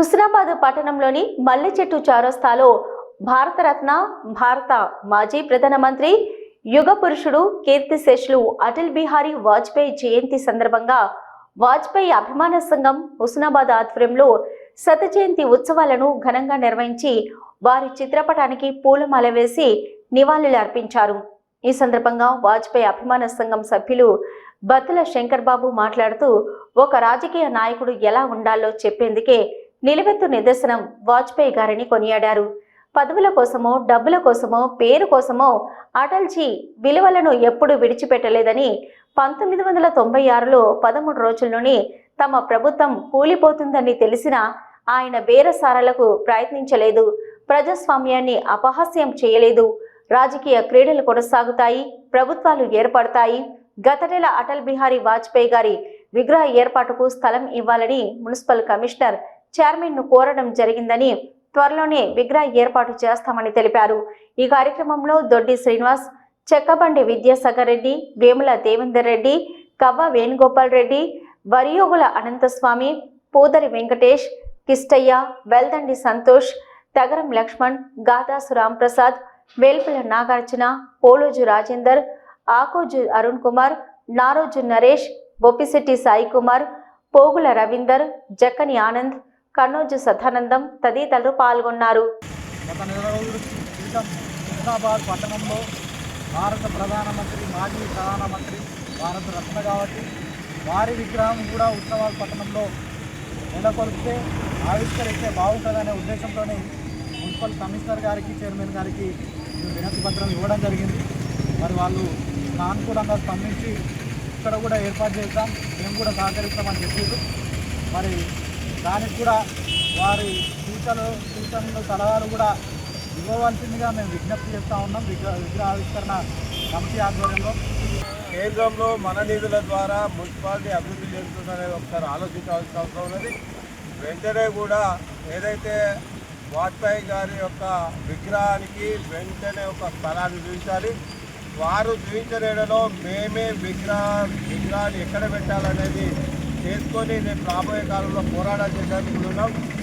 హుస్నాబాద్ పట్టణంలోని మల్లెచెట్టు చౌరస్తాలో భారతరత్న భారత మాజీ ప్రధానమంత్రి యుగ పురుషుడు కీర్తిశేషులు అటల్ బిహారీ వాజ్పేయి జయంతి సందర్భంగా వాజ్పేయి అభిమాన సంఘం హుస్నాబాద్ ఆధ్వర్యంలో శత జయంతి ఉత్సవాలను ఘనంగా నిర్వహించి వారి చిత్రపటానికి పూలమాల వేసి నివాళులు అర్పించారు. ఈ సందర్భంగా వాజ్పేయి అభిమాన సంఘం సభ్యులు బత్తుల శంకర్ బాబు మాట్లాడుతూ, ఒక రాజకీయ నాయకుడు ఎలా ఉండాలో చెప్పేందుకే నిలువెత్తు నిదర్శనం వాజ్పేయి గారిని కొనియాడారు. పదవుల కోసమో, డబ్బుల కోసమో, పేరు కోసమో అటల్జీ విలువలను ఎప్పుడూ విడిచిపెట్టలేదని, 1996లో 13 రోజుల్లోనే తమ ప్రభుత్వం కూలిపోతుందని తెలిసినా ఆయన బేరసారాలకు ప్రయత్నించలేదు. ప్రజాస్వామ్యాన్ని అపహాస్యం చేయలేదు. రాజకీయ క్రీడలు కొనసాగుతాయి, ప్రభుత్వాలు ఏర్పడతాయి. గత నెల అటల్ బిహారీ వాజ్పేయి గారి విగ్రహ ఏర్పాటుకు స్థలం ఇవ్వాలని మున్సిపల్ కమిషనర్ చైర్మన్ ను కోరడం జరిగిందని, త్వరలోనే విగ్రహ ఏర్పాటు చేస్తామని తెలిపారు. ఈ కార్యక్రమంలో దొడ్డి శ్రీనివాస్, చెక్కబండి విద్యాసాగర్ రెడ్డి, వేముల దేవేందర్ రెడ్డి, కవ్వ వేణుగోపాల్ రెడ్డి, వరియోగుల అనంతస్వామి, పూదరి వెంకటేష్, కిష్టయ్య, వెల్దండి సంతోష్, తగరం లక్ష్మణ్, గాదాసు రాంప్రసాద్, వేల్పుల నాగార్జున, పోలోజు రాజేందర్, ఆకోజు అరుణ్ కుమార్, నారోజు నరేష్, బొప్పిశెట్టి సాయి కుమార్, పోగుల రవీందర్, జక్కని ఆనంద్, కన్నోజు సదానందం తదితరులు పాల్గొన్నారు. హుస్నాబాద్ పట్టణంలో భారత ప్రధానమంత్రి, మాజీ ప్రధానమంత్రి, భారత రత్న కాబట్టి వారి విగ్రహం కూడా హుస్నాబాద్ పట్టణంలో నెలకొల్పితే ఆవిష్కరిస్తే బాగుంటుందనే ఉద్దేశంతోనే మున్సిపల్ కమిషనర్ గారికి, చైర్మన్ గారికి వినతి పత్రం ఇవ్వడం జరిగింది. మరి వాళ్ళు సానుకూలంగా స్పందించి ఇక్కడ కూడా ఏర్పాటు చేద్దాం, మేము కూడా సహకరిస్తామని చెప్పారు. మరి దానికి కూడా వారి సూచనలు సలహాలు కూడా ఇవ్వవలసిందిగా మేము విజ్ఞప్తి చేస్తూ ఉన్నాం. విగ్రహావిష్కరణ కమిటీ ఆధ్వర్యంలో కేంద్రంలో మన నిధుల ద్వారా మున్సిపాలిటీ అభివృద్ధి చెందుతుందనేది ఒకసారి ఆలోచించాల్సిన అవసరం ఉన్నది. వెంటనే కూడా ఏదైతే వాజ్పేయి గారి యొక్క విగ్రహానికి వెంటనే ఒక స్థలాన్ని చూపించాలి. వారు చూపించలేడలో మేమే విగ్రహాన్ని ఎక్కడ పెట్టాలనేది చేసుకొని నేను రాబోయే కాలంలో పోరాటం చేయడానికి ఉన్నాం.